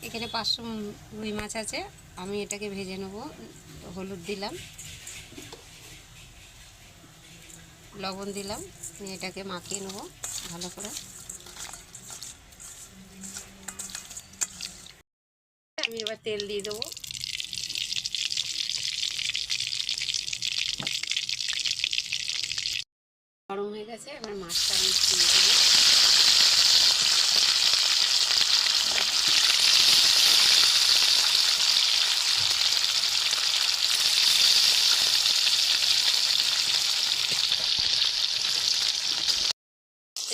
এখানে 500 রুই মাছ আছে, আমি এটাকে ভেজে নেব। হলুদ দিলাম, লবণ দিলাম, নিয়ে এটাকে মাখিয়ে নেব ভালো করে। আমি এবার তেল দিয়ে দেবো। গরম হয়ে গেছে, এবার মাছটা আমি দিয়ে দেবো।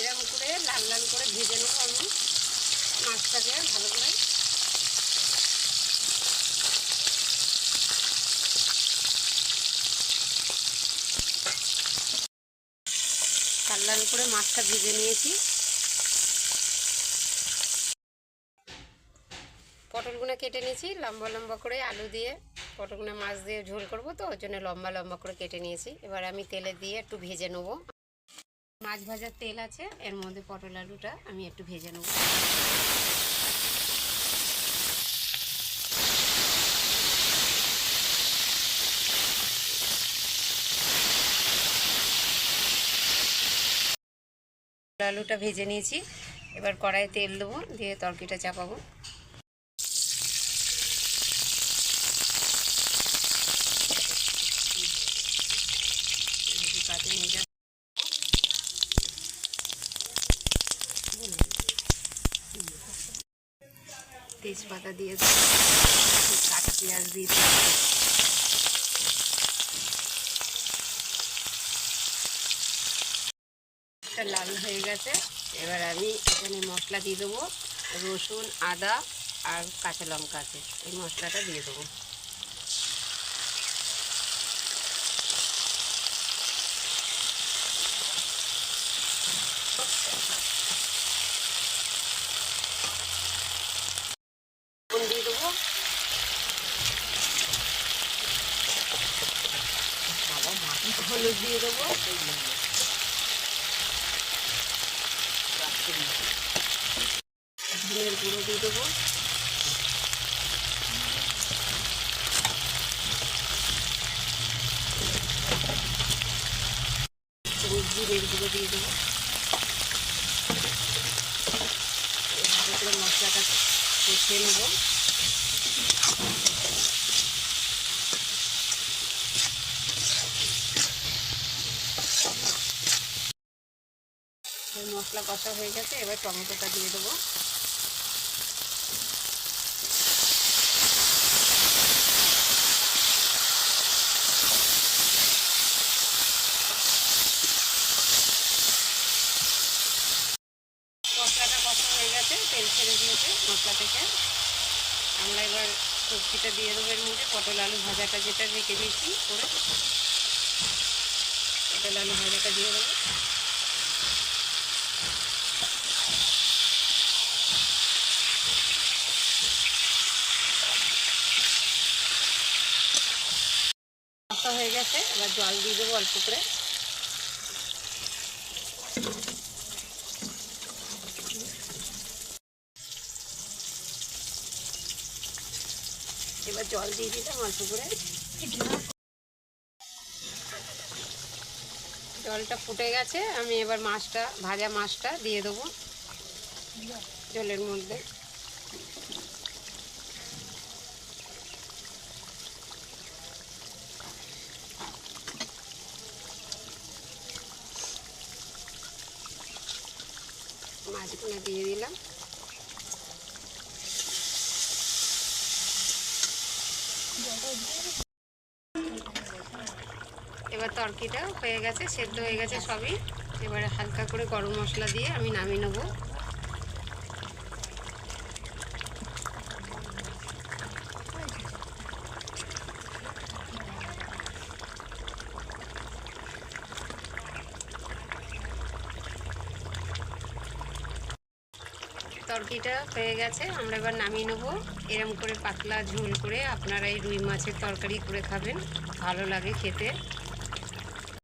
এরকম করে লাল লাল করে ভেজে নেবো আমি মাছটাকে ভালো করে। লাল লাল করে মাছটা ভেজে নিয়েছি। পটলগুলো কেটে নিয়েছি লম্বা লম্বা করে, আলু দিয়ে পটলগুলো মাছ দিয়ে ঝোল করব, তো ওই জন্য লম্বা লম্বা করে কেটে নিয়েছি। এবার আমি তেলে দিয়ে একটু ভেজে নেবো। মাছ ভাজার তেল আছে, এর মধ্যে পটল আলুটা আমি একটু ভেজে নেব। আলুটা ভেজে নিয়েছি, এবার কড়াইয়ে তেল দেবো, দিয়ে তরকারিটা চাপাবো। তেজপাতা দিয়ে কাটা পেঁয়াজ দিয়ে লাল হয়ে গেছে। এবার আমি এখানে মশলা দিয়ে দেবো, রসুন, আদা আর কাঁচা লঙ্কা আছে, এই মশলাটা দিয়ে দেবো। দিয়ে দেবো, হলুদ দিয়ে দেবো, ধনের গুঁড়ো দিয়ে দেবো, জিরের গুঁড়ো দিয়ে দেবো। এভাবে করে মশলাটা কষিয়ে নেব। মশলা কষা হয়ে গেছে, এবার টমেটোটা দিয়ে দেবো। মশলাটা কষা হয়ে গেছে, তেল ছেড়ে দিয়েছে মশলা থেকে। আমরা এবার সবজিটা দিয়ে দেবো এর মধ্যে, পটল আলু ভাজাটা যেটা রেখে দিয়েছি করে, পটল আলু ভাজাটা দিয়ে দেবো। কষা হয়ে গেছে, এবার জল দিয়ে দেবো অল্প করে। এবার জল দিয়ে দিলাম অল্প করে। জলটা ফুটে গেছে, আমি এবার মাছটা, ভাজা মাছটা দিয়ে দেবো জলের মধ্যে। মাছগুলো দিয়ে দিলাম। এবার তরকারিটা হয়ে গেছে, সেদ্ধ হয়ে গেছে সবই। এবারে হালকা করে গরম মশলা দিয়ে আমি নামিয়ে নেবো। তরকারিটা হয়ে গেছে, আমরা এবার নামিয়ে নেবো। এরম করে পাতলা ঝোল করে আপনারা এই রুই মাছের তরকারি করে খাবেন, ভালো লাগে খেতে।